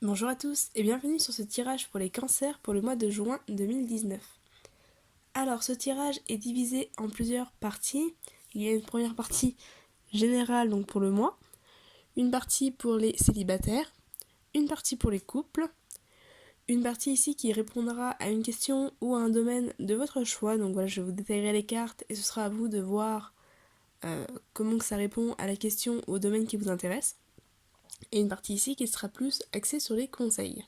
Bonjour à tous et bienvenue sur ce tirage pour les cancers pour le mois de juin 2019. Alors ce tirage est divisé en plusieurs parties. Il y a une première partie générale donc pour le mois, une partie pour les célibataires, une partie pour les couples, une partie ici qui répondra à une question ou à un domaine de votre choix. Donc voilà, je vous détaillerai les cartes et ce sera à vous de voir comment que ça répond à la question ou au domaine qui vous intéresse. Et une partie ici qui sera plus axée sur les conseils.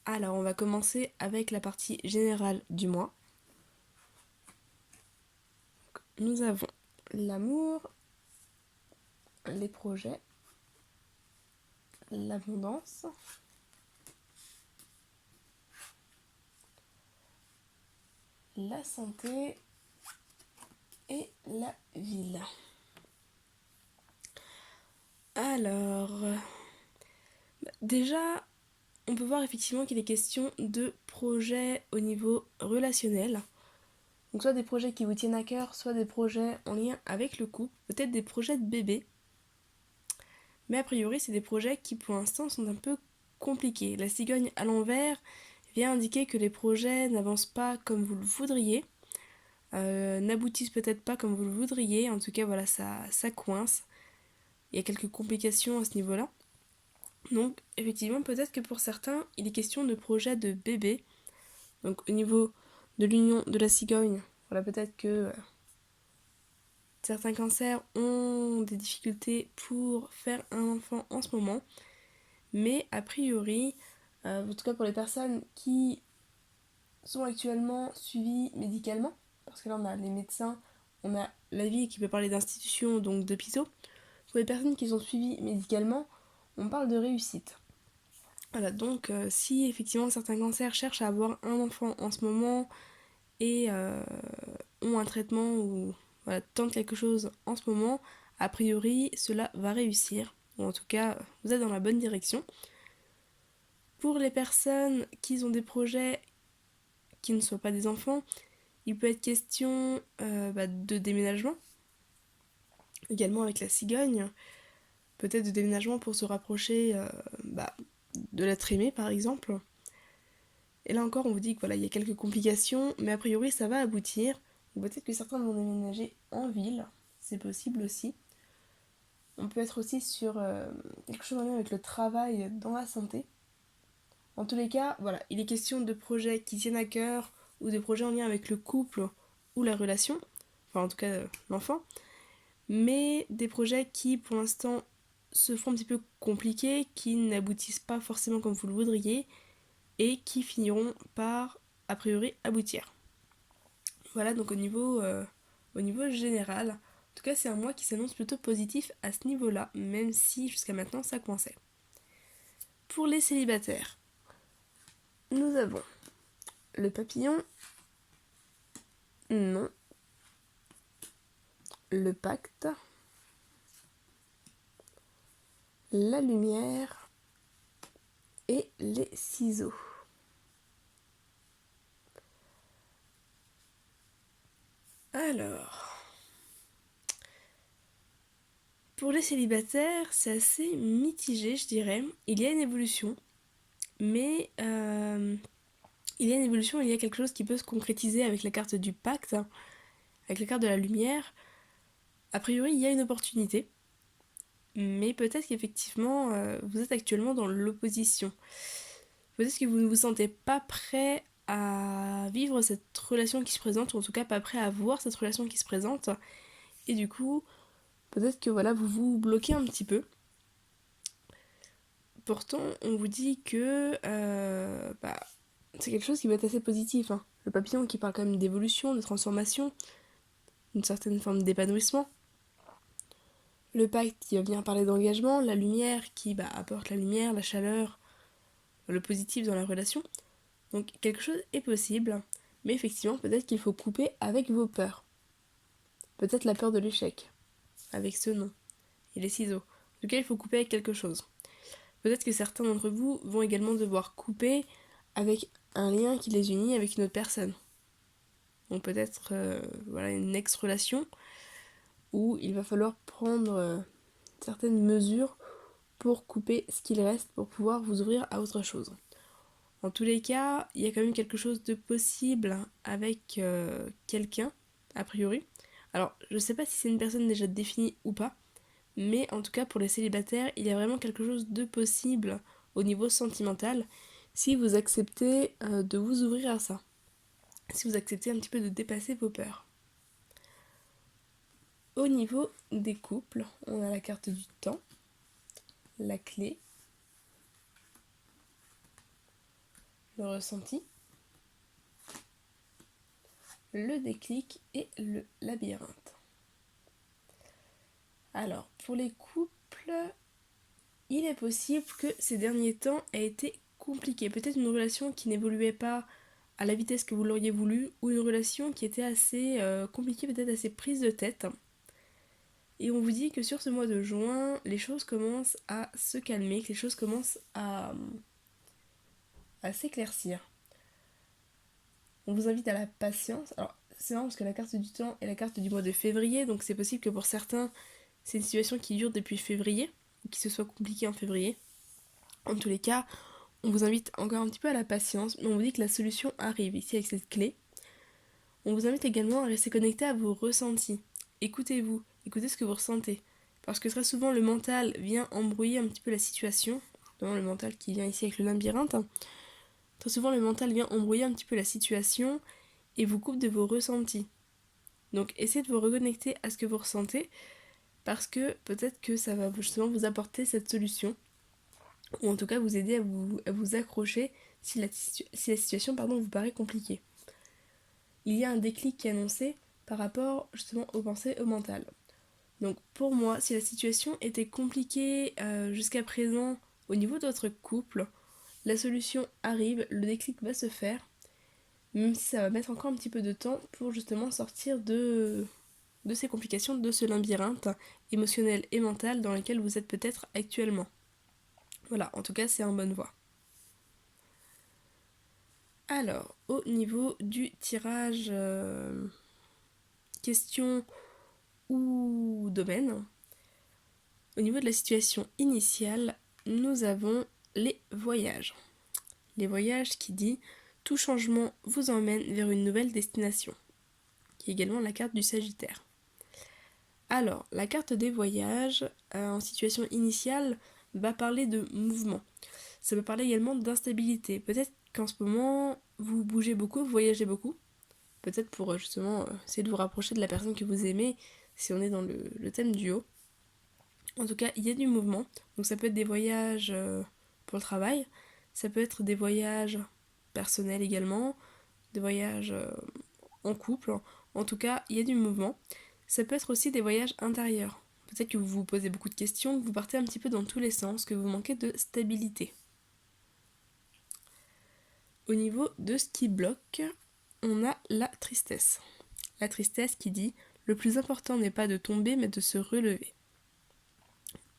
Alors, on va commencer avec la partie générale du mois. Nous avons l'amour, les projets, l'abondance, la santé et la ville. Alors, déjà, on peut voir effectivement qu'il est question de projets au niveau relationnel. Donc soit des projets qui vous tiennent à cœur, soit des projets en lien avec le couple, peut-être des projets de bébé. Mais a priori, c'est des projets qui pour l'instant sont un peu compliqués. La cigogne à l'envers vient indiquer que les projets n'avancent pas comme vous le voudriez, n'aboutissent peut-être pas comme vous le voudriez, en tout cas voilà, ça coince. Il y a quelques complications à ce niveau-là. Donc effectivement, peut-être que pour certains, il est question de projets de bébé. Donc au niveau de l'union de la cigogne, voilà, peut-être que certains cancers ont des difficultés pour faire un enfant en ce moment. Mais a priori, en tout cas pour les personnes qui sont actuellement suivies médicalement, parce que là on a les médecins, on a la vie qui peut parler d'institutions, donc d'hôpitaux. Pour les personnes qui sont suivies médicalement, on parle de réussite. Voilà, donc si effectivement certains cancers cherchent à avoir un enfant en ce moment et ont un traitement ou voilà, tentent quelque chose en ce moment, a priori cela va réussir. Ou en tout cas, vous êtes dans la bonne direction. Pour les personnes qui ont des projets qui ne soient pas des enfants, il peut être question de déménagement, également avec la cigogne, peut-être de déménagement pour se rapprocher de l'être aimé par exemple. Et là encore, on vous dit que voilà, il y a quelques complications, mais a priori ça va aboutir. Ou peut-être que certains vont déménager en ville, c'est possible aussi. On peut être aussi sur quelque chose en lien avec le travail dans la santé. En tous les cas, voilà, il est question de projets qui tiennent à cœur ou de projets en lien avec le couple ou la relation, enfin en tout cas l'enfant, mais des projets qui pour l'instant se font un petit peu compliqués, qui n'aboutissent pas forcément comme vous le voudriez et qui finiront par a priori aboutir. Voilà donc au niveau général. En tout cas, c'est un mois qui s'annonce plutôt positif à ce niveau-là, même si jusqu'à maintenant ça coinçait. Pour les célibataires, nous avons le papillon, non, le pacte, la lumière et les ciseaux. Alors, pour les célibataires, c'est assez mitigé, je dirais. Il y a une évolution, mais il y a une évolution, il y a quelque chose qui peut se concrétiser avec la carte du pacte, avec la carte de la lumière. A priori, il y a une opportunité, mais peut-être qu'effectivement, vous êtes actuellement dans l'opposition. Peut-être que vous ne vous sentez pas prêt à vivre cette relation qui se présente, ou en tout cas pas prêt à voir cette relation qui se présente, et du coup, peut-être que voilà, vous vous bloquez un petit peu. Pourtant, on vous dit que c'est quelque chose qui va être assez positif, hein. Le papillon qui parle quand même d'évolution, de transformation, d'une certaine forme d'épanouissement. Le pacte qui va venir parler d'engagement, la lumière qui apporte la lumière, la chaleur, le positif dans la relation. Donc quelque chose est possible, mais effectivement peut-être qu'il faut couper avec vos peurs. Peut-être la peur de l'échec, avec ce nom, et les ciseaux. En tout cas, il faut couper avec quelque chose. Peut-être que certains d'entre vous vont également devoir couper avec un lien qui les unit avec une autre personne. Donc peut-être une ex-relation où il va falloir prendre certaines mesures pour couper ce qu'il reste pour pouvoir vous ouvrir à autre chose. En tous les cas, il y a quand même quelque chose de possible avec quelqu'un, a priori. Alors, je sais pas si c'est une personne déjà définie ou pas, mais en tout cas pour les célibataires, il y a vraiment quelque chose de possible au niveau sentimental si vous acceptez de vous ouvrir à ça. Si vous acceptez un petit peu de dépasser vos peurs. Au niveau des couples, on a la carte du temps, la clé, le ressenti, le déclic et le labyrinthe. Alors, pour les couples, il est possible que ces derniers temps aient été compliqués. Peut-être une relation qui n'évoluait pas à la vitesse que vous l'auriez voulu, ou une relation qui était assez compliquée, peut-être assez prise de tête. Et on vous dit que sur ce mois de juin, les choses commencent à se calmer, que les choses commencent à s'éclaircir. On vous invite à la patience. Alors, c'est marrant parce que la carte du temps est la carte du mois de février, donc c'est possible que pour certains, c'est une situation qui dure depuis février, ou qui se soit compliquée en février. En tous les cas, on vous invite encore un petit peu à la patience, mais on vous dit que la solution arrive ici avec cette clé. On vous invite également à rester connecté à vos ressentis. Écoutez-vous, écoutez ce que vous ressentez. Parce que très souvent, le mental vient embrouiller un petit peu la situation. Notamment le mental qui vient ici avec le labyrinthe. Très souvent, le mental vient embrouiller un petit peu la situation et vous coupe de vos ressentis. Donc, essayez de vous reconnecter à ce que vous ressentez parce que peut-être que ça va justement vous apporter cette solution ou en tout cas vous aider à vous accrocher si la situation vous paraît compliquée. Il y a un déclic qui est annoncé par rapport justement aux pensées, au mental. Donc pour moi, si la situation était compliquée jusqu'à présent au niveau de votre couple, la solution arrive, le déclic va se faire, même si ça va mettre encore un petit peu de temps pour justement sortir de ces complications, de ce labyrinthe émotionnel et mental dans lequel vous êtes peut-être actuellement. Voilà, en tout cas c'est en bonne voie. Alors, au niveau du tirage question ou domaine, au niveau de la situation initiale, nous avons les voyages. Les voyages qui dit tout changement vous emmène vers une nouvelle destination, qui est également la carte du Sagittaire. Alors, la carte des voyages en situation initiale va parler de mouvement. Ça peut parler également d'instabilité. Peut-être qu'en ce moment, vous bougez beaucoup, vous voyagez beaucoup. Peut-être pour justement essayer de vous rapprocher de la personne que vous aimez, si on est dans le thème du haut. En tout cas, il y a du mouvement. Donc ça peut être des voyages pour le travail, ça peut être des voyages personnels également, des voyages en couple. En tout cas, il y a du mouvement. Ça peut être aussi des voyages intérieurs. Peut-être que vous vous posez beaucoup de questions, que vous partez un petit peu dans tous les sens, que vous manquez de stabilité. Au niveau de ce qui bloque, on a la tristesse. La tristesse qui dit « Le plus important n'est pas de tomber, mais de se relever ».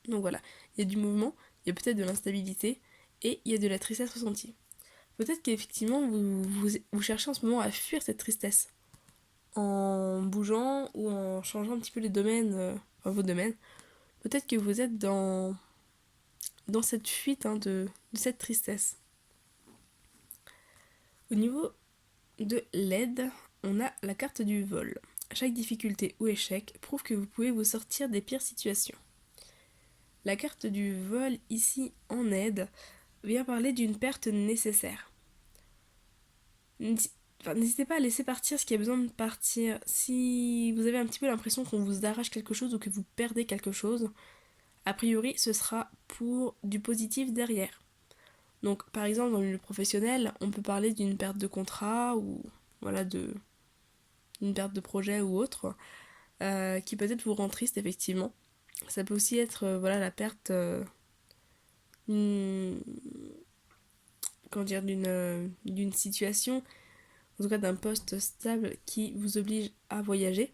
Donc voilà, il y a du mouvement, il y a peut-être de l'instabilité, et il y a de la tristesse ressentie. Peut-être qu'effectivement, vous cherchez en ce moment à fuir cette tristesse. En bougeant ou en changeant un petit peu les domaines, enfin vos domaines. Peut-être que vous êtes dans cette fuite de cette tristesse. Au niveau de l'aide, on a la carte du vol. Chaque difficulté ou échec prouve que vous pouvez vous sortir des pires situations. La carte du vol ici en aide vient parler d'une perte nécessaire. N'hésitez pas à laisser partir ce qui a besoin de partir. Si vous avez un petit peu l'impression qu'on vous arrache quelque chose ou que vous perdez quelque chose, a priori ce sera pour du positif derrière. Donc par exemple dans le milieu professionnel, on peut parler d'une perte de contrat ou voilà d'une perte de projet ou autre, qui peut-être vous rend triste effectivement. Ça peut aussi être la perte d'une situation, en tout cas d'un poste stable qui vous oblige à voyager,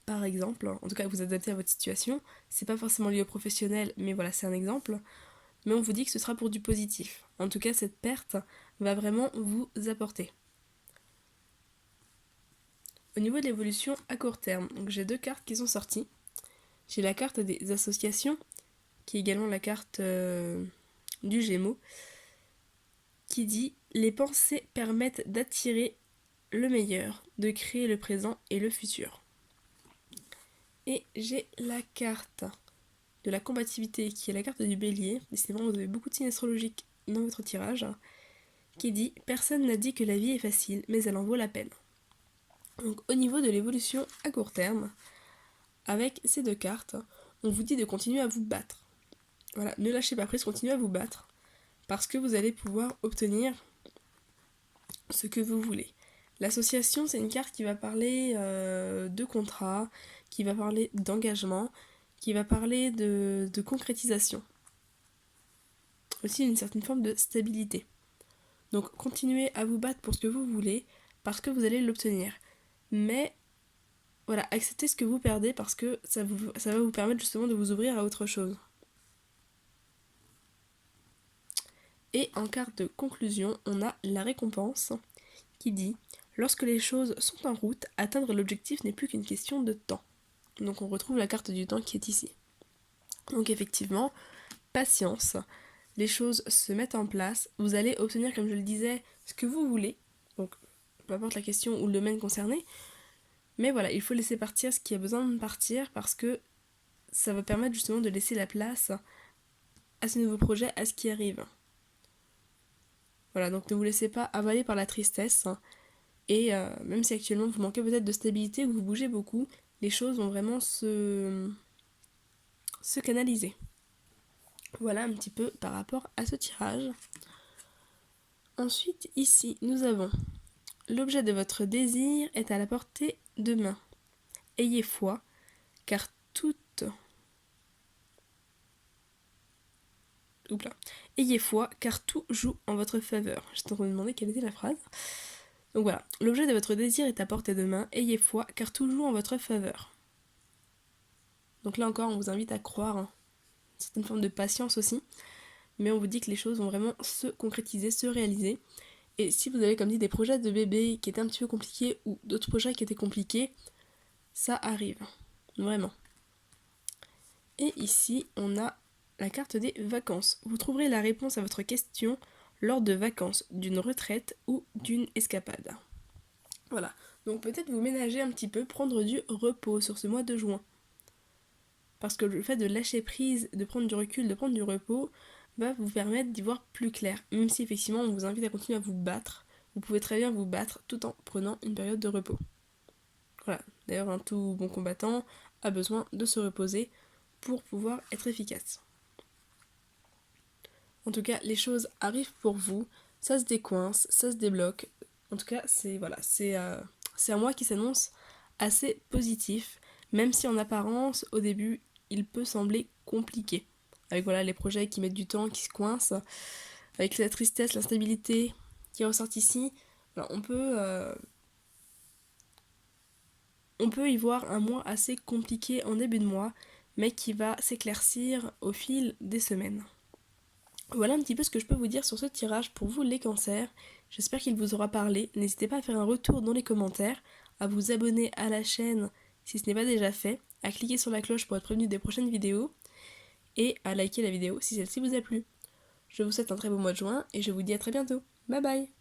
par exemple, en tout cas vous adapter à votre situation. C'est pas forcément lié au professionnel, mais voilà, c'est un exemple. Mais on vous dit que ce sera pour du positif. En tout cas, cette perte va vraiment vous apporter. Au niveau de l'évolution à court terme, donc j'ai deux cartes qui sont sorties. J'ai la carte des associations qui est également la carte du Gémeaux, qui dit « Les pensées permettent d'attirer le meilleur, de créer le présent et le futur ». Et j'ai la carte de la combativité, qui est la carte du Bélier. Décidément, vous avez beaucoup de signes astrologiques dans votre tirage, qui dit « Personne n'a dit que la vie est facile, mais elle en vaut la peine ». Donc au niveau de l'évolution à court terme, avec ces deux cartes, on vous dit de continuer à vous battre. Voilà, ne lâchez pas prise, continuez à vous battre, parce que vous allez pouvoir obtenir ce que vous voulez. L'association, c'est une carte qui va parler de contrat, qui va parler d'engagement, qui va parler de concrétisation. Aussi une certaine forme de stabilité. Donc continuez à vous battre pour ce que vous voulez, parce que vous allez l'obtenir. Mais voilà, acceptez ce que vous perdez parce que ça va vous permettre justement de vous ouvrir à autre chose. Et en carte de conclusion, on a la récompense qui dit « Lorsque les choses sont en route, atteindre l'objectif n'est plus qu'une question de temps ». Donc on retrouve la carte du temps qui est ici. Donc effectivement, patience, les choses se mettent en place, vous allez obtenir, comme je le disais, ce que vous voulez, donc peu importe la question ou le domaine concerné, mais voilà, il faut laisser partir ce qui a besoin de partir parce que ça va permettre justement de laisser la place à ce nouveau projet, à ce qui arrive. Voilà, donc ne vous laissez pas avaler par la tristesse, et même si actuellement vous manquez peut-être de stabilité ou vous bougez beaucoup, les choses vont vraiment se canaliser. Voilà un petit peu par rapport à ce tirage. Ensuite, ici, nous avons l'objet de votre désir est à la portée de main. Ayez foi, car toute... Ayez foi, car tout joue en votre faveur. J'étais en train de me demander quelle était la phrase. Donc voilà, l'objet de votre désir est à portée de main. Ayez foi, car tout joue en votre faveur. Donc là encore, on vous invite à croire, une certaine forme de patience aussi. Mais on vous dit que les choses vont vraiment se concrétiser, se réaliser. Et si vous avez, comme dit, des projets de bébé qui étaient un petit peu compliqués ou d'autres projets qui étaient compliqués, ça arrive. Vraiment. Et ici, on a la carte des vacances. Vous trouverez la réponse à votre question lors de vacances, d'une retraite ou d'une escapade. Voilà. Donc peut-être vous ménager un petit peu, prendre du repos sur ce mois de juin. Parce que le fait de lâcher prise, de prendre du recul, de prendre du repos, va vous permettre d'y voir plus clair. Même si effectivement on vous invite à continuer à vous battre, vous pouvez très bien vous battre tout en prenant une période de repos. Voilà. D'ailleurs, un tout bon combattant a besoin de se reposer pour pouvoir être efficace. En tout cas, les choses arrivent pour vous, ça se décoince, ça se débloque. En tout cas, c'est un mois qui s'annonce assez positif, même si en apparence, au début, il peut sembler compliqué. Avec voilà, les projets qui mettent du temps, qui se coincent, avec la tristesse, l'instabilité qui ressort ici, voilà, on peut y voir un mois assez compliqué en début de mois, mais qui va s'éclaircir au fil des semaines. Voilà un petit peu ce que je peux vous dire sur ce tirage pour vous les cancers. J'espère qu'il vous aura parlé. N'hésitez pas à faire un retour dans les commentaires, à vous abonner à la chaîne si ce n'est pas déjà fait, à cliquer sur la cloche pour être prévenu des prochaines vidéos et à liker la vidéo si celle-ci vous a plu. Je vous souhaite un très beau mois de juin et je vous dis à très bientôt. Bye bye!